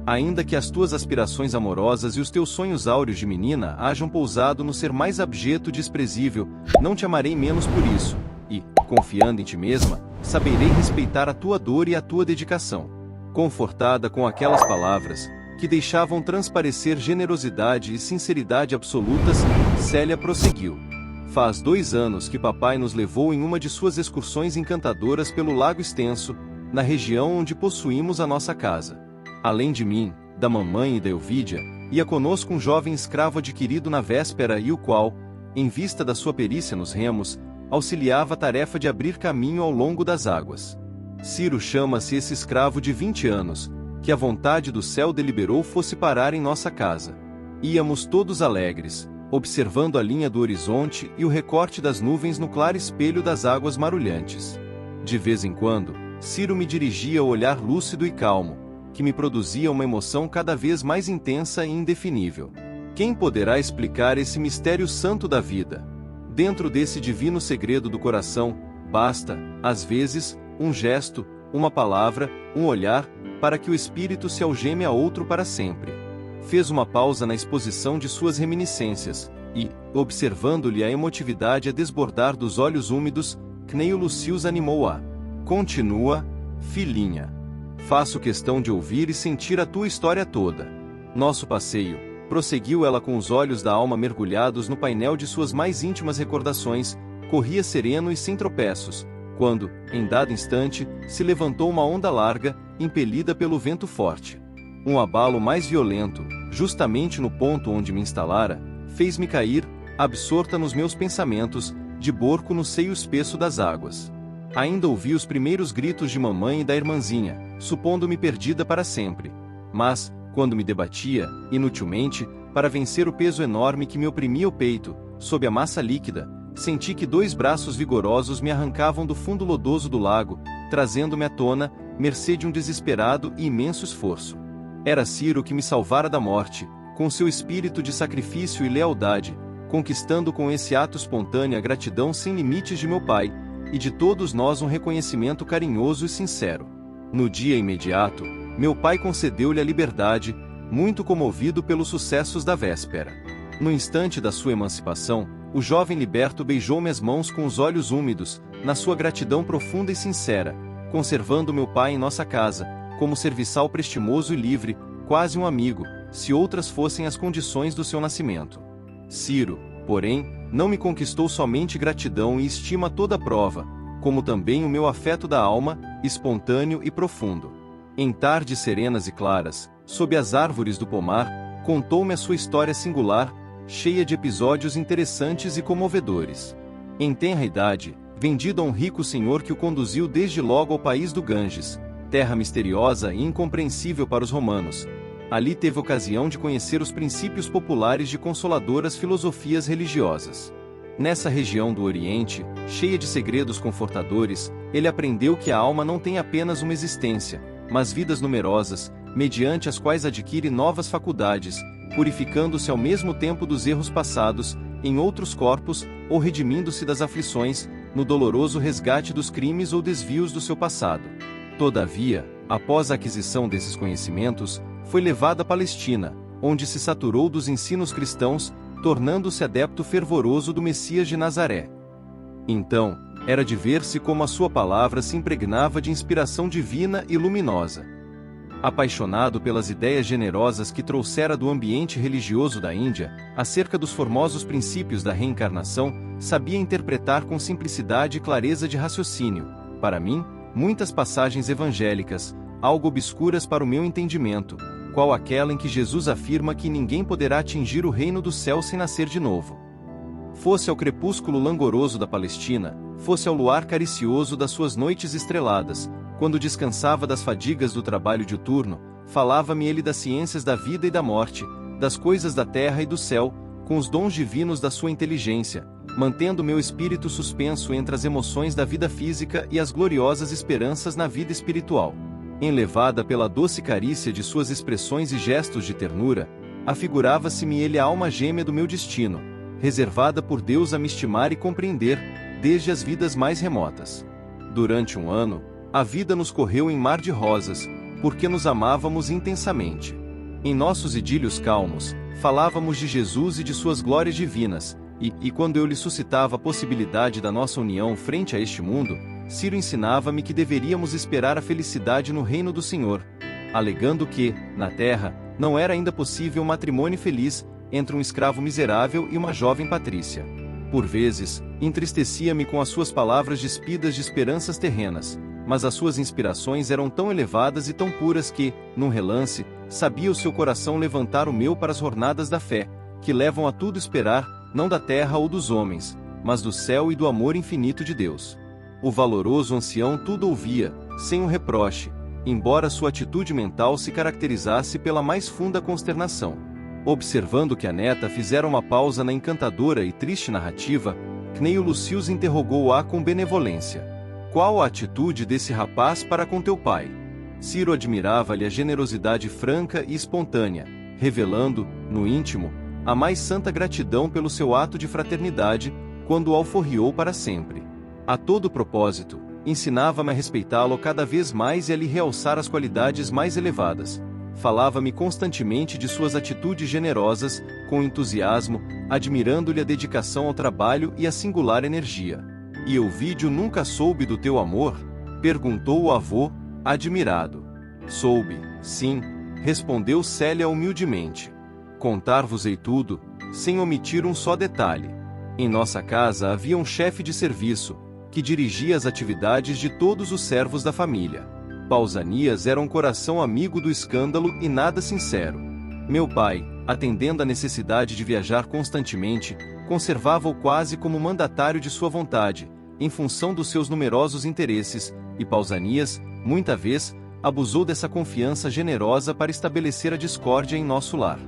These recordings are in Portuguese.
Ainda que as tuas aspirações amorosas e os teus sonhos áureos de menina hajam pousado no ser mais abjeto e desprezível, não te amarei menos por isso, e, confiando em ti mesma, saberei respeitar a tua dor e a tua dedicação. Confortada com aquelas palavras, que deixavam transparecer generosidade e sinceridade absolutas, Célia prosseguiu. Faz 2 anos que papai nos levou em uma de suas excursões encantadoras pelo lago extenso, na região onde possuímos a nossa casa. Além de mim, da mamãe e da Elvídia, ia conosco um jovem escravo adquirido na véspera e o qual, em vista da sua perícia nos remos, auxiliava a tarefa de abrir caminho ao longo das águas. Ciro chama-se esse escravo de 20 anos, que a vontade do céu deliberou fosse parar em nossa casa. Íamos todos alegres, observando a linha do horizonte e o recorte das nuvens no claro espelho das águas marulhantes. De vez em quando, Ciro me dirigia o olhar lúcido e calmo, que me produzia uma emoção cada vez mais intensa e indefinível. Quem poderá explicar esse mistério santo da vida? Dentro desse divino segredo do coração, basta, às vezes, um gesto, uma palavra, um olhar, para que o espírito se algeme a outro para sempre. Fez uma pausa na exposição de suas reminiscências, e, observando-lhe a emotividade a desbordar dos olhos úmidos, Cneio Lucius animou-a. Continua, filhinha. Faço questão de ouvir e sentir a tua história toda. Nosso passeio, prosseguiu ela com os olhos da alma mergulhados no painel de suas mais íntimas recordações, corria sereno e sem tropeços, quando, em dado instante, se levantou uma onda larga, impelida pelo vento forte. Um abalo mais violento, justamente no ponto onde me instalara, fez-me cair, absorta nos meus pensamentos, de borco no seio espesso das águas. Ainda ouvi os primeiros gritos de mamãe e da irmãzinha, supondo-me perdida para sempre. Mas, quando me debatia, inutilmente, para vencer o peso enorme que me oprimia o peito, sob a massa líquida, senti que 2 braços vigorosos me arrancavam do fundo lodoso do lago, trazendo-me à tona, mercê de um desesperado e imenso esforço. Era Ciro que me salvara da morte, com seu espírito de sacrifício e lealdade, conquistando com esse ato espontâneo a gratidão sem limites de meu pai, e de todos nós um reconhecimento carinhoso e sincero. No dia imediato, meu pai concedeu-lhe a liberdade, muito comovido pelos sucessos da véspera. No instante da sua emancipação, o jovem liberto beijou-me as mãos com os olhos úmidos, na sua gratidão profunda e sincera, conservando meu pai em nossa casa, como serviçal prestimoso e livre, quase um amigo, se outras fossem as condições do seu nascimento. Ciro, porém, não me conquistou somente gratidão e estima a toda prova, como também o meu afeto da alma, espontâneo e profundo. Em tardes serenas e claras, sob as árvores do pomar, contou-me a sua história singular, cheia de episódios interessantes e comovedores. Em tenra idade, vendido a um rico senhor que o conduziu desde logo ao país do Ganges, terra misteriosa e incompreensível para os romanos, ali teve ocasião de conhecer os princípios populares de consoladoras filosofias religiosas. Nessa região do Oriente, cheia de segredos confortadores, ele aprendeu que a alma não tem apenas uma existência, mas vidas numerosas, mediante as quais adquire novas faculdades, purificando-se ao mesmo tempo dos erros passados, em outros corpos, ou redimindo-se das aflições, no doloroso resgate dos crimes ou desvios do seu passado. Todavia, após a aquisição desses conhecimentos, foi levado à Palestina, onde se saturou dos ensinos cristãos, tornando-se adepto fervoroso do Messias de Nazaré. Então, era de ver-se como a sua palavra se impregnava de inspiração divina e luminosa. Apaixonado pelas ideias generosas que trouxera do ambiente religioso da Índia, acerca dos formosos princípios da reencarnação, sabia interpretar com simplicidade e clareza de raciocínio, para mim, muitas passagens evangélicas, algo obscuras para o meu entendimento, qual aquela em que Jesus afirma que ninguém poderá atingir o reino do céu sem nascer de novo. Fosse ao crepúsculo langoroso da Palestina, fosse ao luar caricioso das suas noites estreladas, quando descansava das fadigas do trabalho diuturno, falava-me ele das ciências da vida e da morte, das coisas da terra e do céu, com os dons divinos da sua inteligência, mantendo meu espírito suspenso entre as emoções da vida física e as gloriosas esperanças na vida espiritual. Enlevada pela doce carícia de suas expressões e gestos de ternura, afigurava-se-me ele a alma gêmea do meu destino, reservada por Deus a me estimar e compreender, desde as vidas mais remotas. Durante um ano, a vida nos correu em mar de rosas, porque nos amávamos intensamente. Em nossos idílios calmos, falávamos de Jesus e de suas glórias divinas, e quando eu lhe suscitava a possibilidade da nossa união frente a este mundo, Ciro ensinava-me que deveríamos esperar a felicidade no reino do Senhor, alegando que, na terra, não era ainda possível um matrimônio feliz entre um escravo miserável e uma jovem patrícia. Por vezes, entristecia-me com as suas palavras despidas de esperanças terrenas, mas as suas inspirações eram tão elevadas e tão puras que, num relance, sabia o seu coração levantar o meu para as jornadas da fé, que levam a tudo esperar, não da terra ou dos homens, mas do céu e do amor infinito de Deus. O valoroso ancião tudo ouvia, sem um reproche, embora sua atitude mental se caracterizasse pela mais funda consternação. Observando que a neta fizera uma pausa na encantadora e triste narrativa, Cneio Lucius interrogou-a com benevolência. Qual a atitude desse rapaz para com teu pai? Ciro admirava-lhe a generosidade franca e espontânea, revelando, no íntimo, a mais santa gratidão pelo seu ato de fraternidade, quando o alforriou para sempre. A todo propósito, ensinava-me a respeitá-lo cada vez mais e a lhe realçar as qualidades mais elevadas. Falava-me constantemente de suas atitudes generosas, com entusiasmo, admirando-lhe a dedicação ao trabalho e a singular energia. E Ovídio nunca soube do teu amor? Perguntou o avô, admirado. Soube, sim, respondeu Célia humildemente. Contar-vos-ei tudo, sem omitir um só detalhe. Em nossa casa havia um chefe de serviço, que dirigia as atividades de todos os servos da família. Pausanias era um coração amigo do escândalo e nada sincero. Meu pai, atendendo à necessidade de viajar constantemente, conservava-o quase como mandatário de sua vontade, em função dos seus numerosos interesses, e Pausanias, muita vez, abusou dessa confiança generosa para estabelecer a discórdia em nosso lar.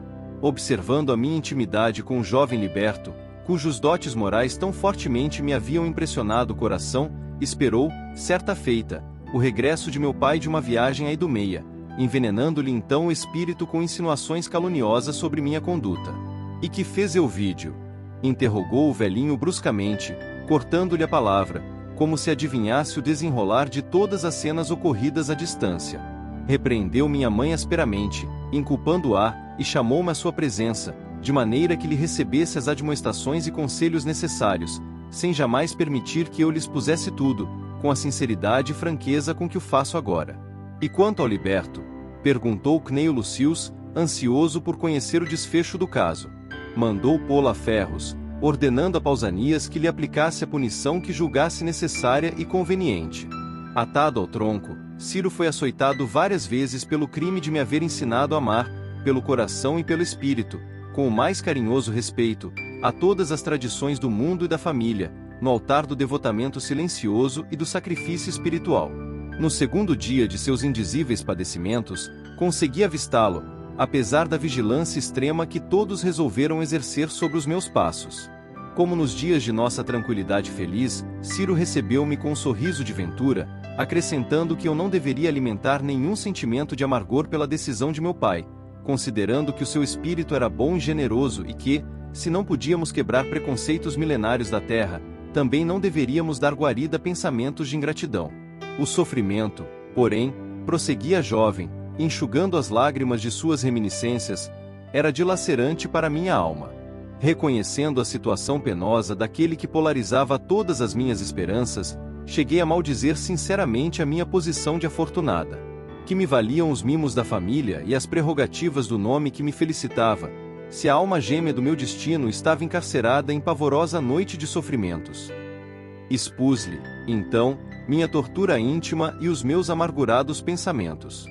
Observando a minha intimidade com o jovem liberto, cujos dotes morais tão fortemente me haviam impressionado o coração, esperou, certa feita, o regresso de meu pai de uma viagem à Idumeia, envenenando-lhe então o espírito com insinuações caluniosas sobre minha conduta. E que fez Euvídio? Interrogou o velhinho bruscamente, cortando-lhe a palavra, como se adivinhasse o desenrolar de todas as cenas ocorridas à distância. Repreendeu minha mãe asperamente, inculpando-a, e chamou-me à sua presença, de maneira que lhe recebesse as admoestações e conselhos necessários, sem jamais permitir que eu lhe expusesse tudo, com a sinceridade e franqueza com que o faço agora. E quanto ao liberto? Perguntou Cneio Lucius, ansioso por conhecer o desfecho do caso. Mandou pô-lo a ferros, ordenando a Pausanias que lhe aplicasse a punição que julgasse necessária e conveniente. Atado ao tronco, Ciro foi açoitado várias vezes pelo crime de me haver ensinado a amar, pelo coração e pelo espírito, com o mais carinhoso respeito, a todas as tradições do mundo e da família, no altar do devotamento silencioso e do sacrifício espiritual. No segundo dia de seus indizíveis padecimentos, consegui avistá-lo, apesar da vigilância extrema que todos resolveram exercer sobre os meus passos. Como nos dias de nossa tranquilidade feliz, Ciro recebeu-me com um sorriso de ventura, acrescentando que eu não deveria alimentar nenhum sentimento de amargor pela decisão de meu pai, considerando que o seu espírito era bom e generoso e que, se não podíamos quebrar preconceitos milenários da terra, também não deveríamos dar guarida a pensamentos de ingratidão. O sofrimento, porém, prosseguia a jovem, enxugando as lágrimas de suas reminiscências, era dilacerante para minha alma. Reconhecendo a situação penosa daquele que polarizava todas as minhas esperanças, cheguei a maldizer sinceramente a minha posição de afortunada. Que me valiam os mimos da família e as prerrogativas do nome que me felicitava, se a alma gêmea do meu destino estava encarcerada em pavorosa noite de sofrimentos. Expus-lhe, então, minha tortura íntima e os meus amargurados pensamentos.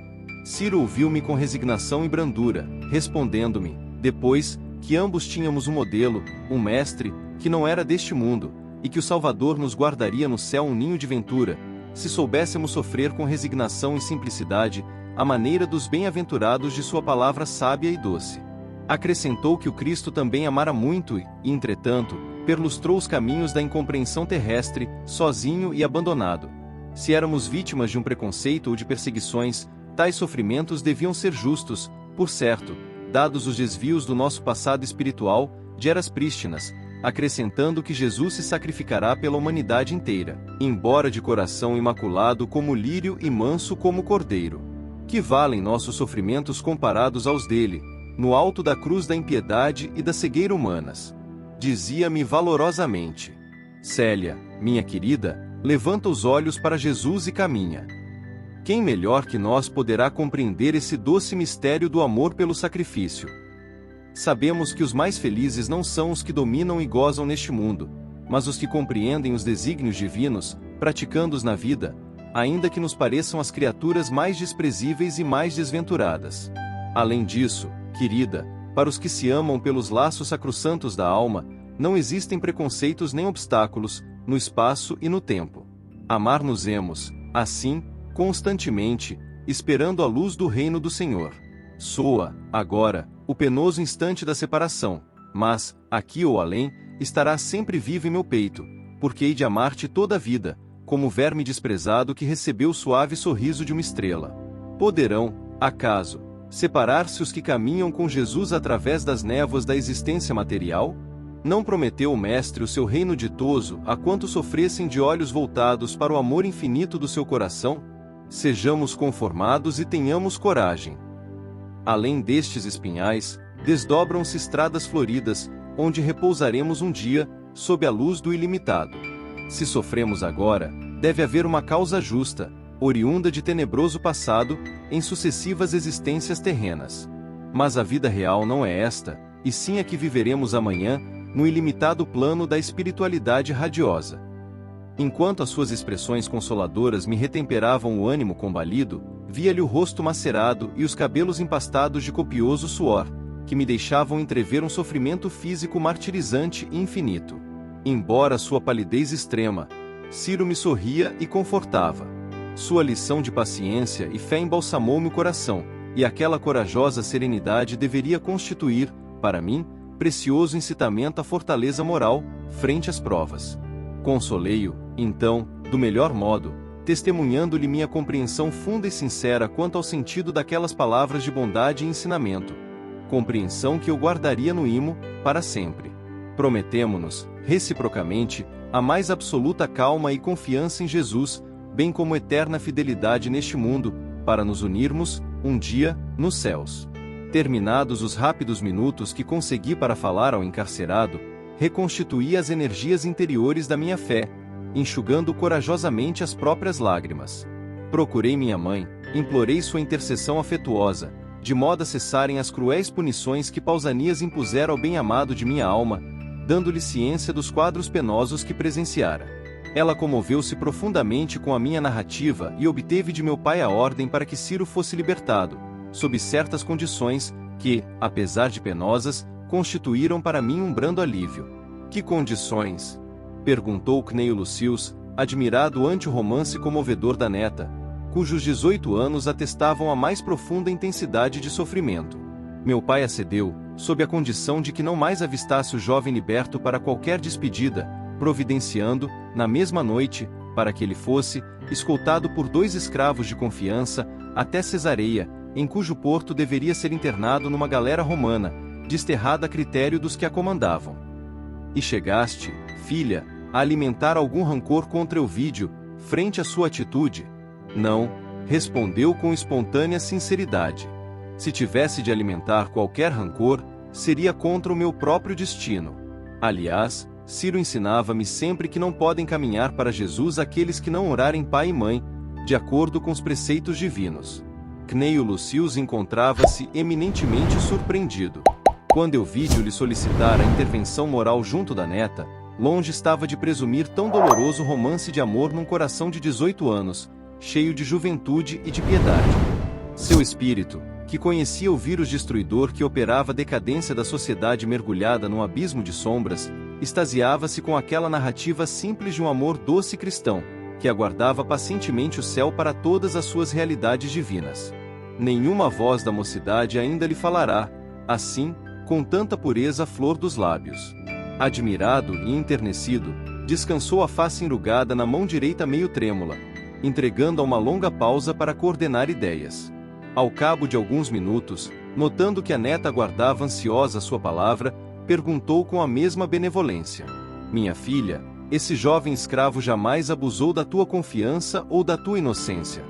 Ciro ouviu-me com resignação e brandura, respondendo-me, depois, que ambos tínhamos um modelo, um mestre, que não era deste mundo, e que o Salvador nos guardaria no céu um ninho de ventura, se soubéssemos sofrer com resignação e simplicidade, à maneira dos bem-aventurados de sua palavra sábia e doce. Acrescentou que o Cristo também amara muito e, entretanto, perlustrou os caminhos da incompreensão terrestre, sozinho e abandonado. Se éramos vítimas de um preconceito ou de perseguições, tais sofrimentos deviam ser justos, por certo, dados os desvios do nosso passado espiritual, de eras prístinas, acrescentando que Jesus se sacrificará pela humanidade inteira, embora de coração imaculado como lírio e manso como cordeiro. Que valem nossos sofrimentos comparados aos dele, no alto da cruz da impiedade e da cegueira humanas? Dizia-me valorosamente. Célia, minha querida, levanta os olhos para Jesus e caminha. Quem melhor que nós poderá compreender esse doce mistério do amor pelo sacrifício? Sabemos que os mais felizes não são os que dominam e gozam neste mundo, mas os que compreendem os desígnios divinos, praticando-os na vida, ainda que nos pareçam as criaturas mais desprezíveis e mais desventuradas. Além disso, querida, para os que se amam pelos laços sacrossantos da alma, não existem preconceitos nem obstáculos, no espaço e no tempo. Amar-nos-emos, assim, constantemente, esperando a luz do reino do Senhor. Soa, agora, o penoso instante da separação, mas, aqui ou além, estarás sempre vivo em meu peito, porque hei de amar-te toda a vida, como o verme desprezado que recebeu o suave sorriso de uma estrela. Poderão, acaso, separar-se os que caminham com Jesus através das névoas da existência material? Não prometeu o Mestre o seu reino ditoso a quantos sofressem de olhos voltados para o amor infinito do seu coração? Sejamos conformados e tenhamos coragem. Além destes espinhais, desdobram-se estradas floridas, onde repousaremos um dia, sob a luz do ilimitado. Se sofremos agora, deve haver uma causa justa, oriunda de tenebroso passado, em sucessivas existências terrenas. Mas a vida real não é esta, e sim a que viveremos amanhã, no ilimitado plano da espiritualidade radiosa. Enquanto as suas expressões consoladoras me retemperavam o ânimo combalido, via-lhe o rosto macerado e os cabelos empastados de copioso suor, que me deixavam entrever um sofrimento físico martirizante e infinito. Embora sua palidez extrema, Ciro me sorria e confortava. Sua lição de paciência e fé embalsamou-me o coração, e aquela corajosa serenidade deveria constituir, para mim, precioso incitamento à fortaleza moral, frente às provas. Consolei-o, então, do melhor modo, testemunhando-lhe minha compreensão funda e sincera quanto ao sentido daquelas palavras de bondade e ensinamento. Compreensão que eu guardaria no imo, para sempre. Prometemo-nos, reciprocamente, a mais absoluta calma e confiança em Jesus, bem como eterna fidelidade neste mundo, para nos unirmos, um dia, nos céus. Terminados os rápidos minutos que consegui para falar ao encarcerado, reconstituí as energias interiores da minha fé, enxugando corajosamente as próprias lágrimas. Procurei minha mãe, implorei sua intercessão afetuosa, de modo a cessarem as cruéis punições que Pausanias impusera ao bem-amado de minha alma, dando-lhe ciência dos quadros penosos que presenciara. Ela comoveu-se profundamente com a minha narrativa e obteve de meu pai a ordem para que Ciro fosse libertado, sob certas condições, que, apesar de penosas, constituíram para mim um brando alívio. Que condições? Perguntou Cneio Lucius, admirado ante o romance comovedor da neta, cujos 18 anos atestavam a mais profunda intensidade de sofrimento. Meu pai acedeu, sob a condição de que não mais avistasse o jovem liberto para qualquer despedida, providenciando, na mesma noite, para que ele fosse, escoltado por 2 escravos de confiança, até Cesareia, em cujo porto deveria ser internado numa galera romana, desterrada a critério dos que a comandavam. E chegaste, filha, a alimentar algum rancor contra Ovídio, frente à sua atitude? Não, respondeu com espontânea sinceridade. Se tivesse de alimentar qualquer rancor, seria contra o meu próprio destino. Aliás, Ciro ensinava-me sempre que não podem caminhar para Jesus aqueles que não orarem pai e mãe, de acordo com os preceitos divinos. Cneio Lucius encontrava-se eminentemente surpreendido. Quando Ovídio lhe solicitara a intervenção moral junto da neta, longe estava de presumir tão doloroso romance de amor num coração de 18 anos, cheio de juventude e de piedade. Seu espírito, que conhecia o vírus destruidor que operava a decadência da sociedade mergulhada num abismo de sombras, extasiava-se com aquela narrativa simples de um amor doce e cristão, que aguardava pacientemente o céu para todas as suas realidades divinas. Nenhuma voz da mocidade ainda lhe falará, assim, com tanta pureza à flor dos lábios. Admirado e enternecido, descansou a face enrugada na mão direita meio trêmula, entregando a uma longa pausa para coordenar ideias. Ao cabo de alguns minutos, notando que a neta aguardava ansiosa sua palavra, perguntou com a mesma benevolência: minha filha, esse jovem escravo jamais abusou da tua confiança ou da tua inocência?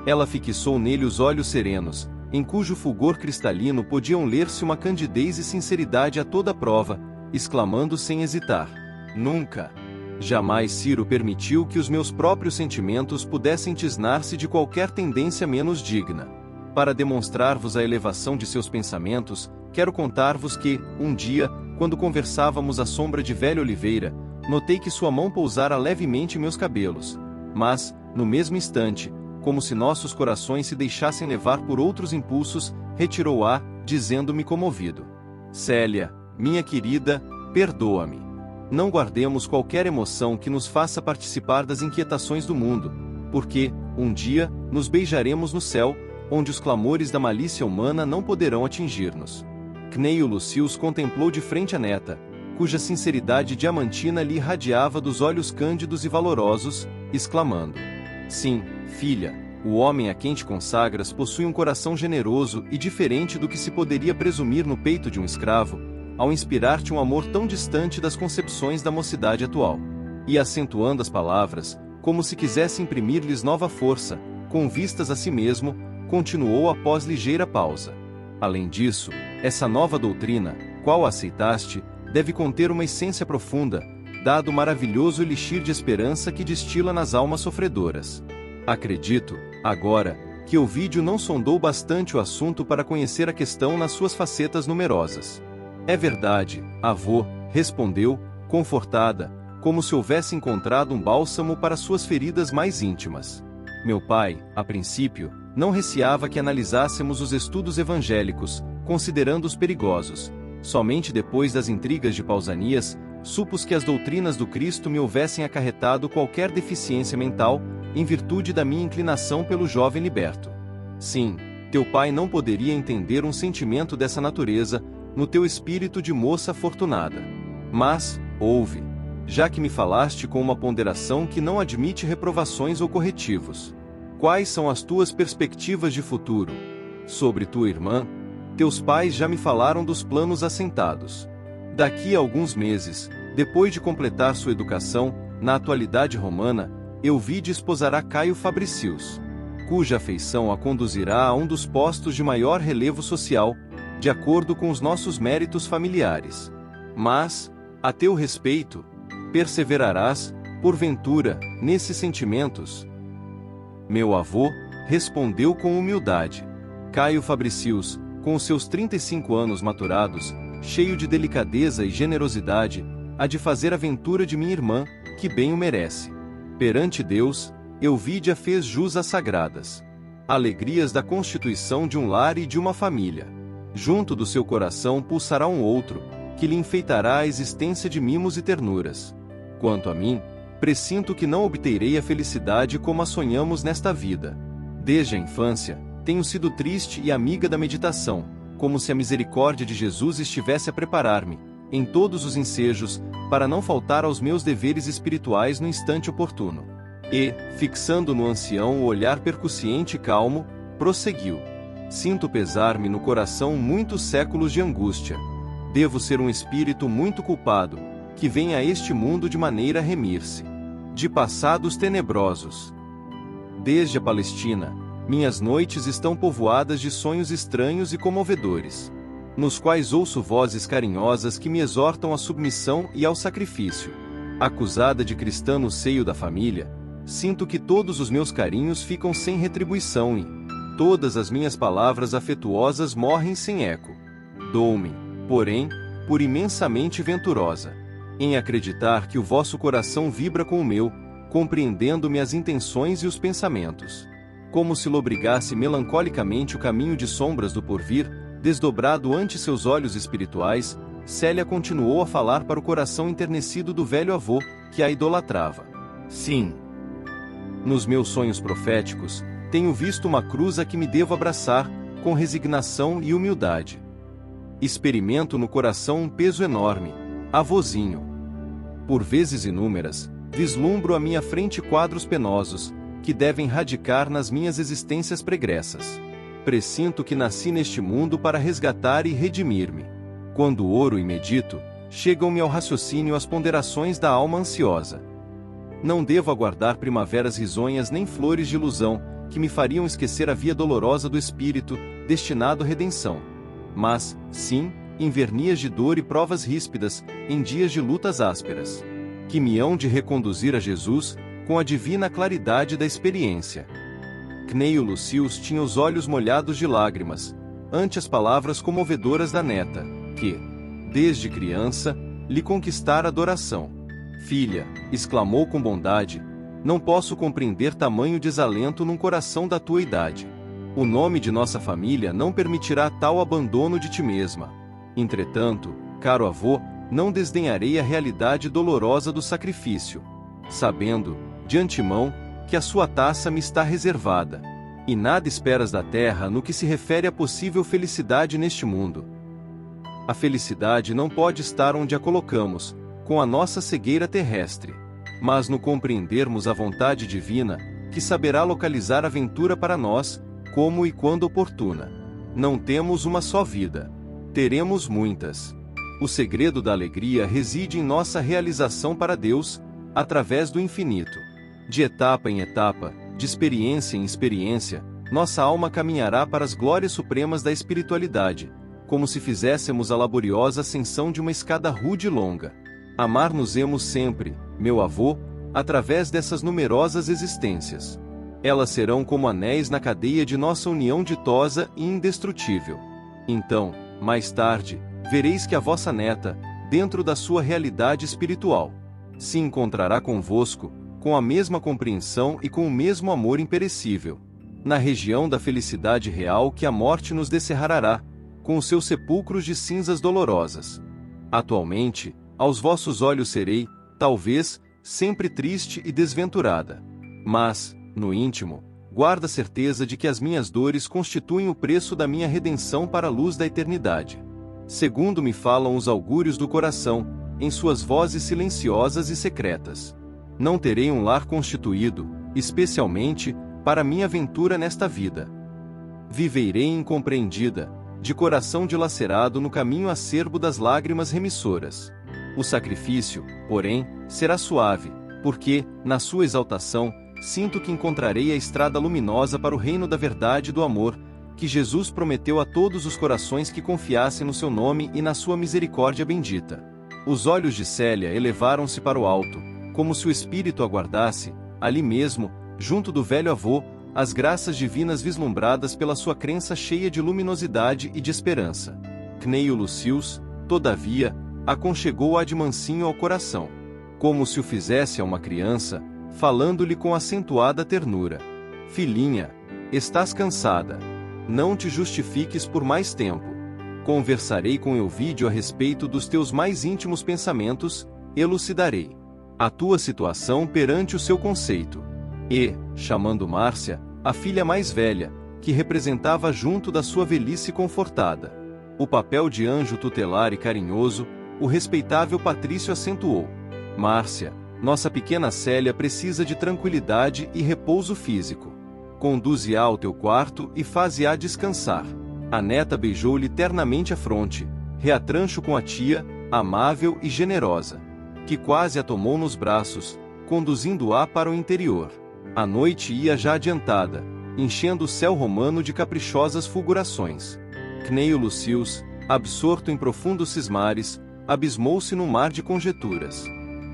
Ela fixou nele os olhos serenos, em cujo fulgor cristalino podiam ler-se uma candidez e sinceridade a toda prova, exclamando sem hesitar: nunca! Jamais Ciro permitiu que os meus próprios sentimentos pudessem tisnar-se de qualquer tendência menos digna. Para demonstrar-vos a elevação de seus pensamentos, quero contar-vos que, um dia, quando conversávamos à sombra de velha oliveira, notei que sua mão pousara levemente em meus cabelos. Mas, no mesmo instante, como se nossos corações se deixassem levar por outros impulsos, retirou-a, dizendo-me comovido: Célia, minha querida, perdoa-me. Não guardemos qualquer emoção que nos faça participar das inquietações do mundo, porque, um dia, nos beijaremos no céu, onde os clamores da malícia humana não poderão atingir-nos. Cneio Lucius contemplou de frente a neta, cuja sinceridade diamantina lhe irradiava dos olhos cândidos e valorosos, exclamando: Sim, filha, o homem a quem te consagras possui um coração generoso e diferente do que se poderia presumir no peito de um escravo, ao inspirar-te um amor tão distante das concepções da mocidade atual. E acentuando as palavras, como se quisesse imprimir-lhes nova força, com vistas a si mesmo, continuou após ligeira pausa: Além disso, essa nova doutrina, qual aceitaste, deve conter uma essência profunda, dado o maravilhoso elixir de esperança que destila nas almas sofredoras. Acredito, agora, que Ovídio não sondou bastante o assunto para conhecer a questão nas suas facetas numerosas. É verdade, avô, respondeu, confortada, como se houvesse encontrado um bálsamo para suas feridas mais íntimas. Meu pai, a princípio, não receava que analisássemos os estudos evangélicos, considerando-os perigosos. Somente depois das intrigas de Pausanias, supus que as doutrinas do Cristo me houvessem acarretado qualquer deficiência mental, em virtude da minha inclinação pelo jovem liberto. Sim, teu pai não poderia entender um sentimento dessa natureza, no teu espírito de moça afortunada. Mas, ouve, já que me falaste com uma ponderação que não admite reprovações ou corretivos. Quais são as tuas perspectivas de futuro? Sobre tua irmã, teus pais já me falaram dos planos assentados. Daqui a alguns meses, depois de completar sua educação, na atualidade romana, Euvídia esposará Caio Fabricius, cuja afeição a conduzirá a um dos postos de maior relevo social, de acordo com os nossos méritos familiares. Mas, a teu respeito, perseverarás, porventura, nesses sentimentos? Meu avô respondeu com humildade. Caio Fabricius, com os seus 35 anos maturados, cheio de delicadeza e generosidade, há de fazer a ventura de minha irmã, que bem o merece. Perante Deus, Euvídia fez jus às sagradas alegrias da constituição de um lar e de uma família. Junto do seu coração pulsará um outro, que lhe enfeitará a existência de mimos e ternuras. Quanto a mim, pressinto que não obterei a felicidade como a sonhamos nesta vida. Desde a infância, tenho sido triste e amiga da meditação, como se a misericórdia de Jesus estivesse a preparar-me, em todos os ensejos, para não faltar aos meus deveres espirituais no instante oportuno. E, fixando no ancião o olhar percussiente e calmo, prosseguiu: Sinto pesar-me no coração muitos séculos de angústia. Devo ser um espírito muito culpado, que vem a este mundo de maneira a remir-se de passados tenebrosos. Desde a Palestina, minhas noites estão povoadas de sonhos estranhos e comovedores, nos quais ouço vozes carinhosas que me exortam à submissão e ao sacrifício. Acusada de cristã no seio da família, sinto que todos os meus carinhos ficam sem retribuição e todas as minhas palavras afetuosas morrem sem eco. Dou-me, porém, por imensamente venturosa, em acreditar que o vosso coração vibra com o meu, compreendendo-me as intenções e os pensamentos. Como se lobrigasse melancolicamente o caminho de sombras do porvir, desdobrado ante seus olhos espirituais, Célia continuou a falar para o coração enternecido do velho avô, que a idolatrava. Sim. Nos meus sonhos proféticos, tenho visto uma cruz a que me devo abraçar, com resignação e humildade. Experimento no coração um peso enorme, avôzinho. Por vezes inúmeras, vislumbro à minha frente quadros penosos, que devem radicar nas minhas existências pregressas. Pressinto que nasci neste mundo para resgatar e redimir-me. Quando oro e medito, chegam-me ao raciocínio as ponderações da alma ansiosa. Não devo aguardar primaveras risonhas nem flores de ilusão, que me fariam esquecer a via dolorosa do espírito, destinado à redenção. Mas, sim, invernias de dor e provas ríspidas, em dias de lutas ásperas, que me hão de reconduzir a Jesus, com a divina claridade da experiência. Cneio Lucius tinha os olhos molhados de lágrimas, ante as palavras comovedoras da neta, que, desde criança, lhe conquistara adoração. Filha, exclamou com bondade, não posso compreender tamanho desalento num coração da tua idade. O nome de nossa família não permitirá tal abandono de ti mesma. Entretanto, caro avô, não desdenharei a realidade dolorosa do sacrifício, sabendo, de antemão, que a sua taça me está reservada. E nada esperas da terra no que se refere à possível felicidade neste mundo. A felicidade não pode estar onde a colocamos, com a nossa cegueira terrestre, mas no compreendermos a vontade divina, que saberá localizar a ventura para nós, como e quando oportuna. Não temos uma só vida. Teremos muitas. O segredo da alegria reside em nossa realização para Deus, através do infinito. De etapa em etapa, de experiência em experiência, nossa alma caminhará para as glórias supremas da espiritualidade, como se fizéssemos a laboriosa ascensão de uma escada rude e longa. Amar-nos-emos sempre, meu avô, através dessas numerosas existências. Elas serão como anéis na cadeia de nossa união ditosa e indestrutível. Então, mais tarde, vereis que a vossa neta, dentro da sua realidade espiritual, se encontrará convosco, com a mesma compreensão e com o mesmo amor imperecível, na região da felicidade real que a morte nos descerrará, com os seus sepulcros de cinzas dolorosas. Atualmente, aos vossos olhos serei, talvez, sempre triste e desventurada. Mas, no íntimo, guarda a certeza de que as minhas dores constituem o preço da minha redenção para a luz da eternidade. Segundo me falam os augúrios do coração, em suas vozes silenciosas e secretas. Não terei um lar constituído, especialmente, para minha aventura nesta vida. Viverei incompreendida, de coração dilacerado no caminho acerbo das lágrimas remissoras. O sacrifício, porém, será suave, porque, na sua exaltação, sinto que encontrarei a estrada luminosa para o reino da verdade e do amor, que Jesus prometeu a todos os corações que confiassem no seu nome e na sua misericórdia bendita. Os olhos de Célia elevaram-se para o alto, como se o espírito aguardasse, ali mesmo, junto do velho avô, as graças divinas vislumbradas pela sua crença cheia de luminosidade e de esperança. Cneio Lucius, todavia, aconchegou-a de mansinho ao coração, como se o fizesse a uma criança, falando-lhe com acentuada ternura. Filhinha, estás cansada. Não te justifiques por mais tempo. Conversarei com Elvídio a respeito dos teus mais íntimos pensamentos, elucidarei a tua situação perante o seu conceito. E, chamando Márcia, a filha mais velha, que representava junto da sua velhice confortada o papel de anjo tutelar e carinhoso, o respeitável Patrício acentuou. Márcia, nossa pequena Célia precisa de tranquilidade e repouso físico. Conduze-a ao teu quarto e faze-a descansar. A neta beijou-lhe ternamente a fronte, reatrancho com a tia, amável e generosa, que quase a tomou nos braços, conduzindo-a para o interior. A noite ia já adiantada, enchendo o céu romano de caprichosas fulgurações. Cneio Lucius, absorto em profundos cismares, abismou-se no mar de conjeturas.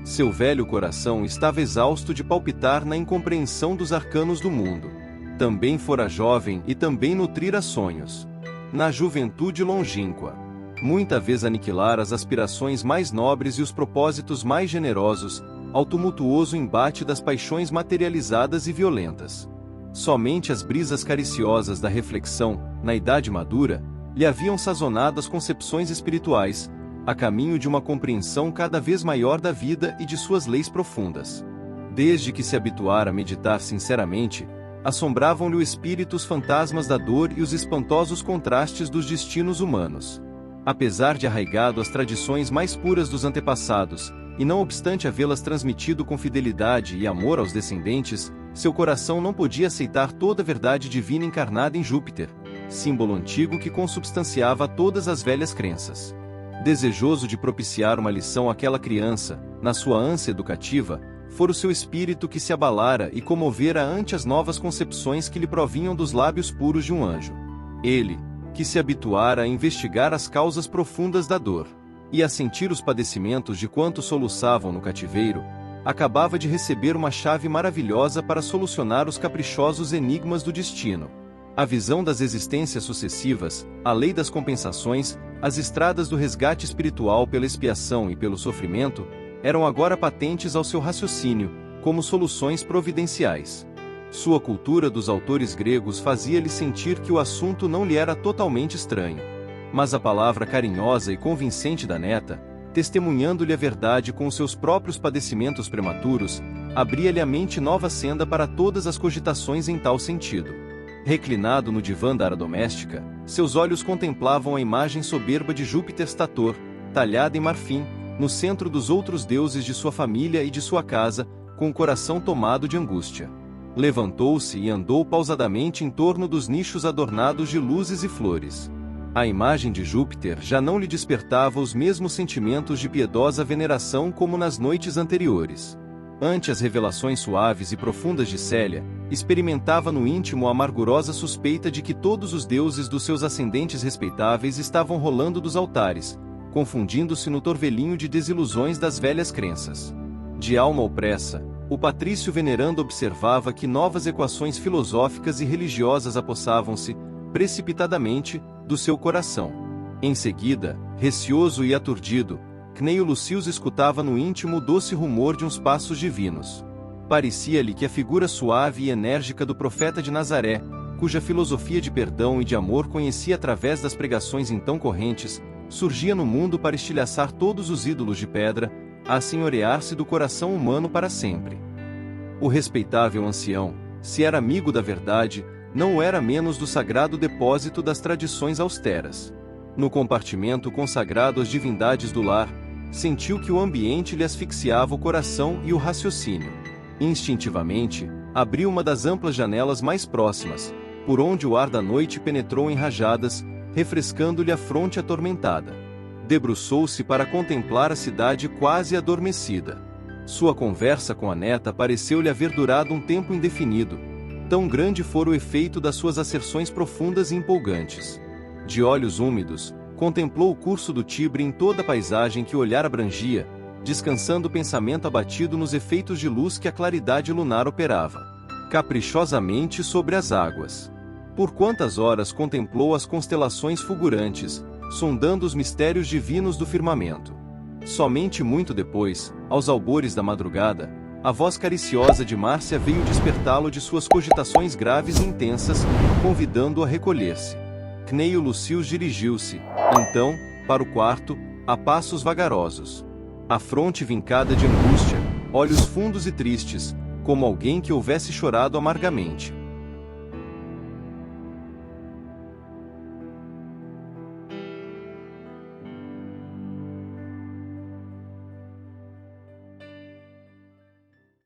Seu velho coração estava exausto de palpitar na incompreensão dos arcanos do mundo. Também fora jovem e também nutrira sonhos. Na juventude longínqua, muita vez aniquilar as aspirações mais nobres e os propósitos mais generosos, ao tumultuoso embate das paixões materializadas e violentas. Somente as brisas cariciosas da reflexão, na idade madura, lhe haviam sazonado as concepções espirituais, a caminho de uma compreensão cada vez maior da vida e de suas leis profundas. Desde que se habituara a meditar sinceramente, assombravam-lhe o espírito os fantasmas da dor e os espantosos contrastes dos destinos humanos. Apesar de arraigado às tradições mais puras dos antepassados, e não obstante havê-las transmitido com fidelidade e amor aos descendentes, seu coração não podia aceitar toda a verdade divina encarnada em Júpiter, símbolo antigo que consubstanciava todas as velhas crenças. Desejoso de propiciar uma lição àquela criança, na sua ânsia educativa, fora o seu espírito que se abalara e comovera ante as novas concepções que lhe provinham dos lábios puros de um anjo. Ele, que se habituara a investigar as causas profundas da dor, e a sentir os padecimentos de quantos soluçavam no cativeiro, acabava de receber uma chave maravilhosa para solucionar os caprichosos enigmas do destino. A visão das existências sucessivas, a lei das compensações, as estradas do resgate espiritual pela expiação e pelo sofrimento, eram agora patentes ao seu raciocínio, como soluções providenciais. Sua cultura dos autores gregos fazia-lhe sentir que o assunto não lhe era totalmente estranho. Mas a palavra carinhosa e convincente da neta, testemunhando-lhe a verdade com os seus próprios padecimentos prematuros, abria-lhe a mente nova senda para todas as cogitações em tal sentido. Reclinado no divã da área doméstica, seus olhos contemplavam a imagem soberba de Júpiter Stator, talhada em marfim, no centro dos outros deuses de sua família e de sua casa, com o coração tomado de angústia. Levantou-se e andou pausadamente em torno dos nichos adornados de luzes e flores. A imagem de Júpiter já não lhe despertava os mesmos sentimentos de piedosa veneração como nas noites anteriores. Ante as revelações suaves e profundas de Célia, experimentava no íntimo a amargurosa suspeita de que todos os deuses dos seus ascendentes respeitáveis estavam rolando dos altares, confundindo-se no torvelinho de desilusões das velhas crenças. De alma opressa, o patrício venerando observava que novas equações filosóficas e religiosas apossavam-se, precipitadamente, do seu coração. Em seguida, receoso e aturdido, Cneio Lucius escutava no íntimo o doce rumor de uns passos divinos. Parecia-lhe que a figura suave e enérgica do profeta de Nazaré, cuja filosofia de perdão e de amor conhecia através das pregações então correntes, surgia no mundo para estilhaçar todos os ídolos de pedra, a assenhorear-se do coração humano para sempre. O respeitável ancião, se era amigo da verdade, não o era menos do sagrado depósito das tradições austeras. No compartimento consagrado às divindades do lar, sentiu que o ambiente lhe asfixiava o coração e o raciocínio. Instintivamente, abriu uma das amplas janelas mais próximas, por onde o ar da noite penetrou em rajadas, refrescando-lhe a fronte atormentada. Debruçou-se para contemplar a cidade quase adormecida. Sua conversa com a neta pareceu-lhe haver durado um tempo indefinido, tão grande fora o efeito das suas asserções profundas e empolgantes. De olhos úmidos, contemplou o curso do Tibre em toda a paisagem que o olhar abrangia, descansando o pensamento abatido nos efeitos de luz que a claridade lunar operava caprichosamente sobre as águas. Por quantas horas contemplou as constelações fulgurantes, sondando os mistérios divinos do firmamento. Somente muito depois, aos albores da madrugada, a voz cariciosa de Márcia veio despertá-lo de suas cogitações graves e intensas, convidando-o a recolher-se. Cneio Lucius dirigiu-se, então, para o quarto, a passos vagarosos. A fronte vincada de angústia, olhos fundos e tristes, como alguém que houvesse chorado amargamente.